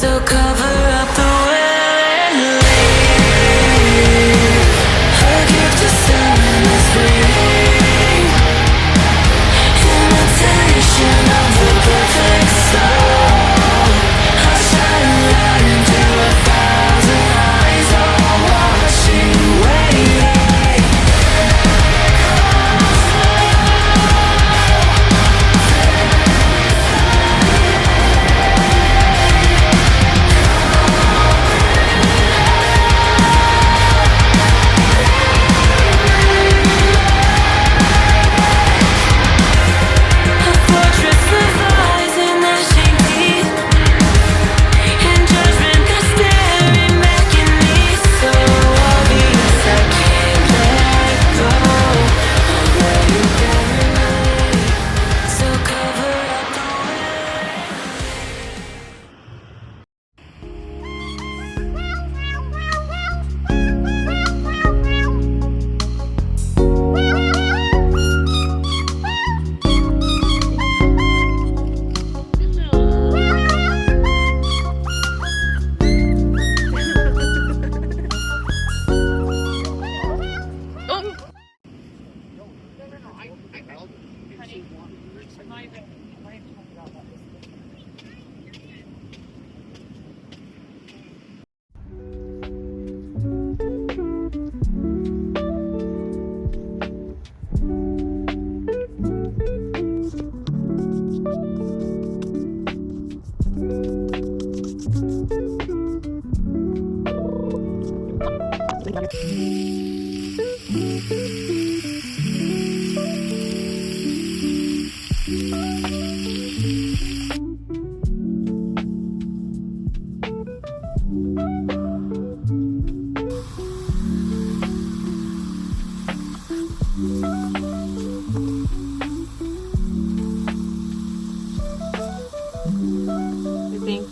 So cover up the will and leave. A gift to someone that's free. Imitation of the perfect soul. I'll shine a light into 1,000 eyes, all watching, waiting.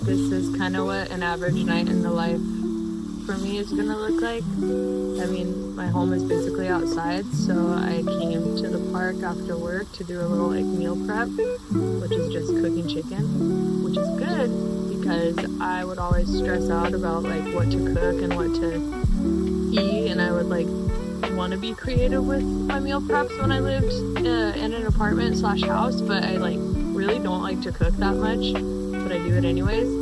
This is kind of what an average night in the life for me is gonna look like. I mean, my home is basically outside, so I came to the park after work to do a little like meal prep, which is just cooking chicken, which is good because I would always stress out about like what to cook and what to eat, and I would like want to be creative with my meal preps when I lived in an apartment / house, but I like really don't like to cook that much, but I do it anyways.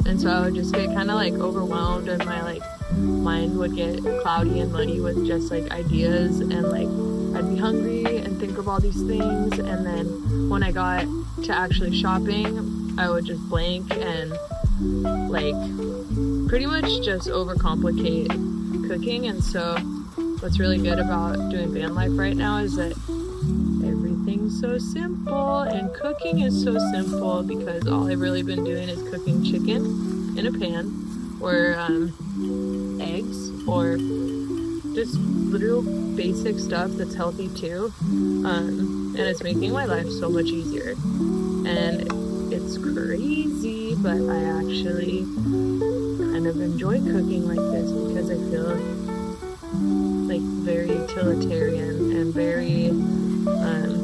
And so I would just get kind of like overwhelmed, and my like mind would get cloudy and muddy with just like ideas, and like I'd be hungry and think of all these things, and then when I got to actually shopping, I would just blank and like pretty much just overcomplicate cooking. And so what's really good about doing van life right now is that everything's so simple, and cooking is so simple because all I've really been doing is cooking chicken in a pan, or eggs, or just little basic stuff that's healthy too, and it's making my life so much easier. And it's crazy, but I actually kind of enjoy cooking like this because I feel like very utilitarian and very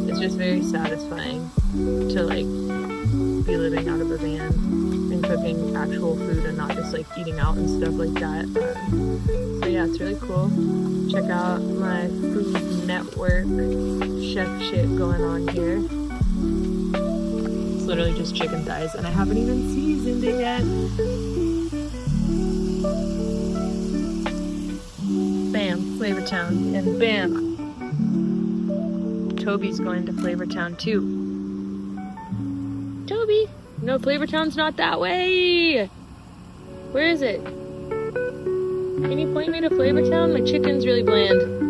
it's just very satisfying to like be living out of a van and cooking actual food and not just like eating out and stuff like that. So yeah, it's really cool. Check out my Food Network chef shit going on here. It's literally just chicken thighs, and I haven't even seasoned it yet. Bam, Flavortown, and bam, Tobi's going to Flavortown too. Tobi! No, Flavortown's not that way! Where is it? Can you point me to Flavortown? My chicken's really bland.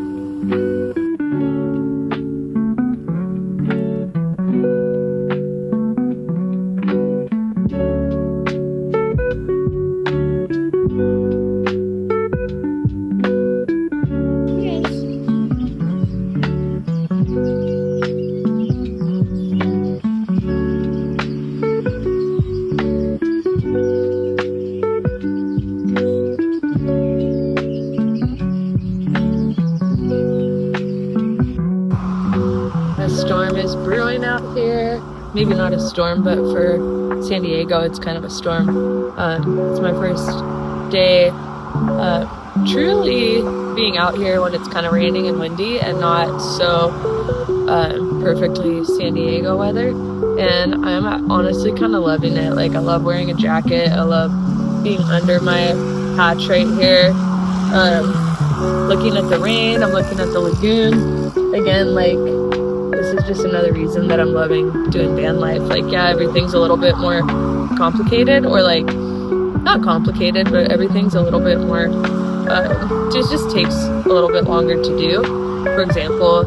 Storm is brewing out here. Maybe not a storm, but for San Diego, it's kind of a storm. It's my first day truly being out here when it's kind of raining and windy and not so perfectly San Diego weather. And I'm honestly kind of loving it. Like, I love wearing a jacket. I love being under my hatch right here, looking at the rain. I'm looking at the lagoon. Again, like, this is just another reason that I'm loving doing van life. Like, yeah, everything's a little bit more complicated, or like, not complicated, but everything's a little bit more, just takes a little bit longer to do. For example,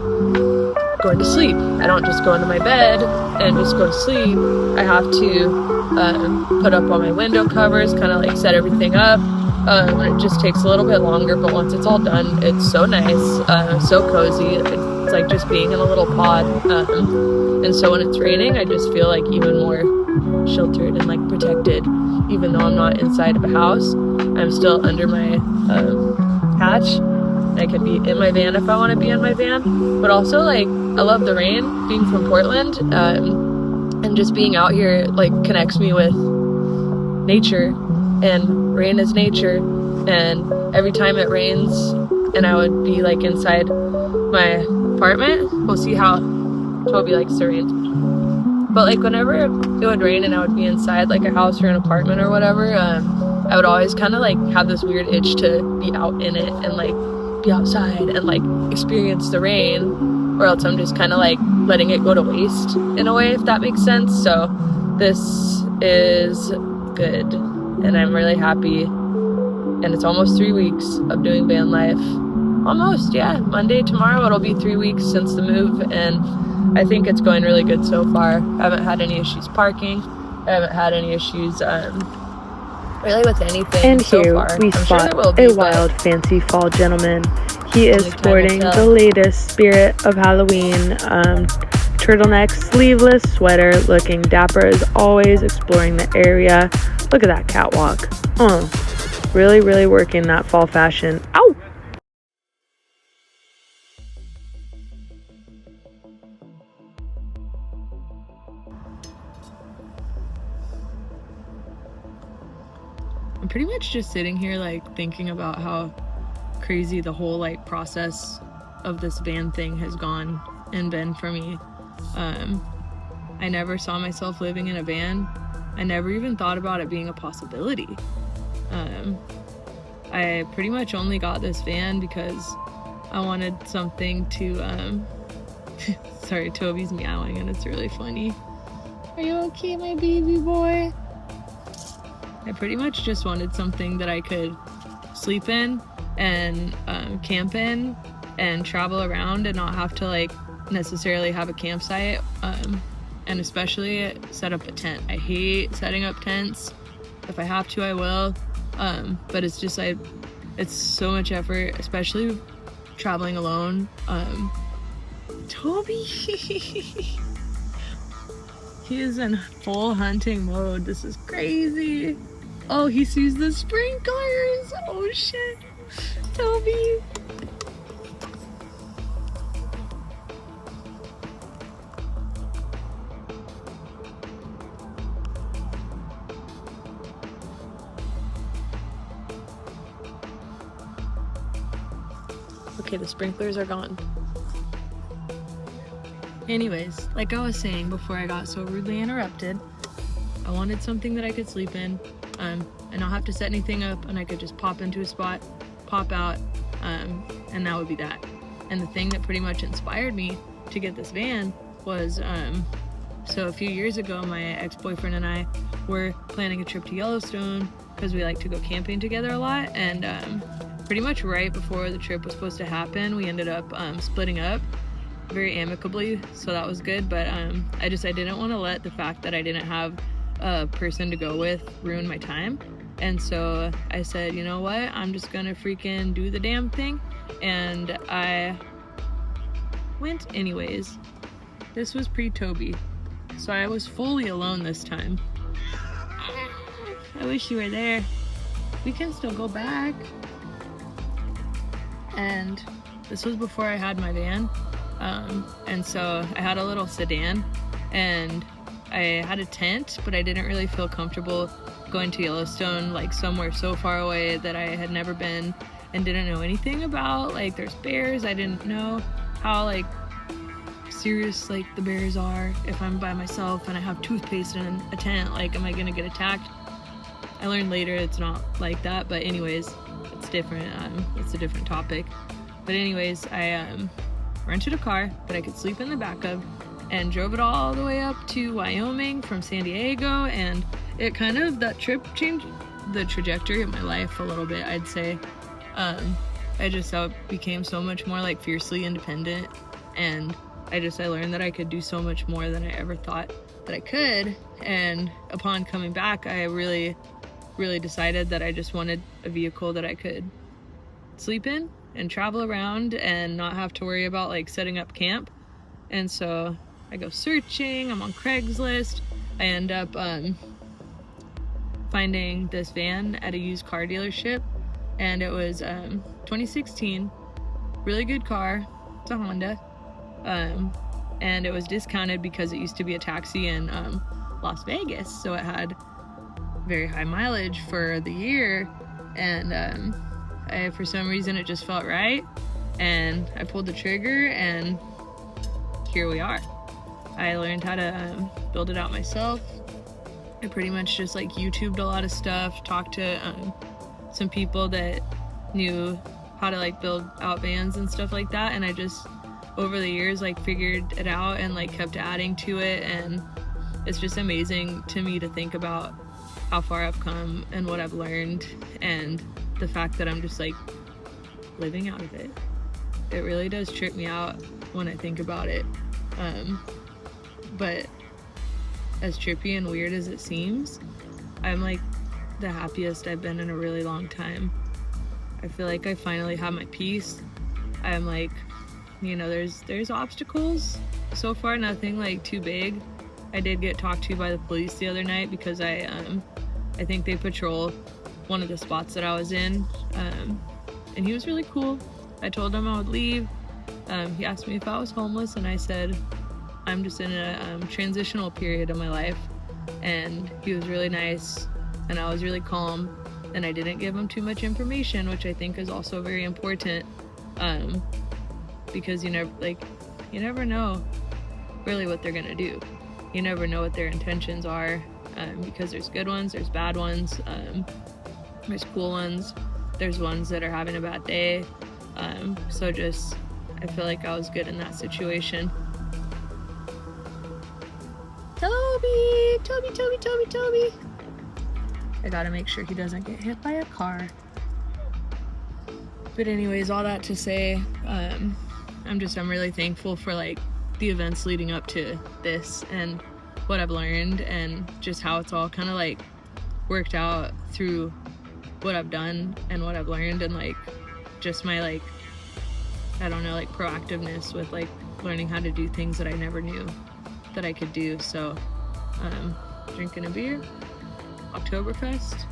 going to sleep. I don't just go into my bed and just go to sleep. I have to put up all my window covers, kind of like set everything up. It just takes a little bit longer, but once it's all done, it's so nice, so cozy. It's like just being in a little pod. And so when it's raining, I just feel like even more sheltered and like protected. Even though I'm not inside of a house, I'm still under my hatch. I could be in my van if I want to be in my van. But also, like, I love the rain, being from Portland, and just being out here, like, connects me with nature, and rain is nature. And every time it rains and I would be like inside my apartment, we'll see how Tobi likes the rain, but like whenever it would rain and I would be inside like a house or an apartment or whatever, I would always kind of like have this weird itch to be out in it and like be outside and like experience the rain, or else I'm just kind of like letting it go to waste in a way, if that makes sense. So this is good, and I'm really happy. And it's almost 3 weeks of doing van life. Almost, yeah. Monday, tomorrow, it'll be 3 weeks since the move, and I think it's going really good so far. I haven't had any issues parking. I haven't had any issues really with anything. And so here far. we I'm spot sure there will be, a wild, fancy fall gentleman. He is Only time will sporting tell. the latest spirit of Halloween. Turtleneck, sleeveless sweater, looking dapper as always, exploring the area. Look at that catwalk. Really, really working that fall fashion. Ow! I'm pretty much just sitting here like thinking about how crazy the whole like process of this van thing has gone and been for me. I never saw myself living in a van. I never even thought about it being a possibility. I pretty much only got this van because I wanted something to sorry, Tobi's meowing and it's really funny. Are you okay, my baby boy? I pretty much just wanted something that I could sleep in and camp in and travel around and not have to like necessarily have a campsite, and especially set up a tent. I hate setting up tents. If I have to, I will, but it's just like, it's so much effort, especially traveling alone. Tobi he is in full hunting mode. This is crazy. Oh, he sees the sprinklers. Oh shit, Tobi. Okay, the sprinklers are gone. Anyways, like I was saying before I got so rudely interrupted, I wanted something that I could sleep in, and not have to set anything up, and I could just pop into a spot, pop out, and that would be that. And the thing that pretty much inspired me to get this van was, so a few years ago, my ex-boyfriend and I were planning a trip to Yellowstone because we like to go camping together a lot, and pretty much right before the trip was supposed to happen, we ended up splitting up very amicably, so that was good. But I didn't want to let the fact that I didn't have a person to go with ruin my time, and so I said, you know what, I'm just gonna freaking do the damn thing, and I went anyways. This was pre-Tobi, so I was fully alone this time. I wish you were there. We can still go back. And this was before I had my van, and so I had a little sedan, and I had a tent, but I didn't really feel comfortable going to Yellowstone, like somewhere so far away that I had never been and didn't know anything about. Like, there's bears. I didn't know how like serious like the bears are. If I'm by myself and I have toothpaste in a tent, like, am I gonna get attacked? I learned later it's not like that, but anyways, it's different. It's a different topic. But anyways, I rented a car that I could sleep in the back of and drove it all the way up to Wyoming from San Diego, and it kind of, that trip changed the trajectory of my life a little bit, I'd say. I just became so much more like fiercely independent, and I learned that I could do so much more than I ever thought that I could. And upon coming back, I really decided that I just wanted a vehicle that I could sleep in and travel around and not have to worry about like setting up camp. And so I go searching, I'm on Craigslist, I end up finding this van at a used car dealership, and it was 2016, really good car, it's a Honda, and it was discounted because it used to be a taxi in Las Vegas, so it had very high mileage for the year, and for some reason it just felt right, and I pulled the trigger, and here we are. I learned how to build it out myself. I pretty much just like YouTubed a lot of stuff, talked to some people that knew how to like build out vans and stuff like that, and I just over the years like figured it out and like kept adding to it, and it's just amazing to me to think about how far I've come and what I've learned, and the fact that I'm just like living out of it. It really does trip me out when I think about it, but as trippy and weird as it seems, I'm like the happiest I've been in a really long time. I feel like I finally have my peace. I'm like, you know, there's obstacles. So far, nothing like too big. I did get talked to by the police the other night because I think they patrol one of the spots that I was in, and he was really cool. I told him I would leave. He asked me if I was homeless, and I said I'm just in a transitional period of my life, and he was really nice, and I was really calm, and I didn't give him too much information, which I think is also very important, because you never know really what they're gonna do. You never know what their intentions are, because there's good ones, there's bad ones, there's cool ones, there's ones that are having a bad day, so just I feel like I was good in that situation. Toby! I gotta make sure he doesn't get hit by a car. But anyways, all that to say, I'm really thankful for like the events leading up to this and what I've learned, and just how it's all kind of like worked out through what I've done and what I've learned, and like just my like, I don't know, like proactiveness with like learning how to do things that I never knew that I could do. So drinking a beer, Oktoberfest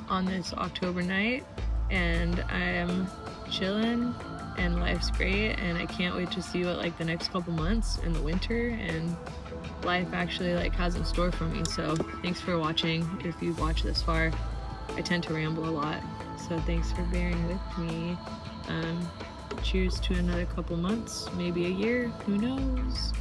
on this October night, and I'm chilling and life's great, and I can't wait to see what like the next couple months in the winter and life actually like has in store for me. So thanks for watching. If you've watched this far, I tend to ramble a lot, so thanks for bearing with me. Cheers to another couple months, maybe a year, who knows.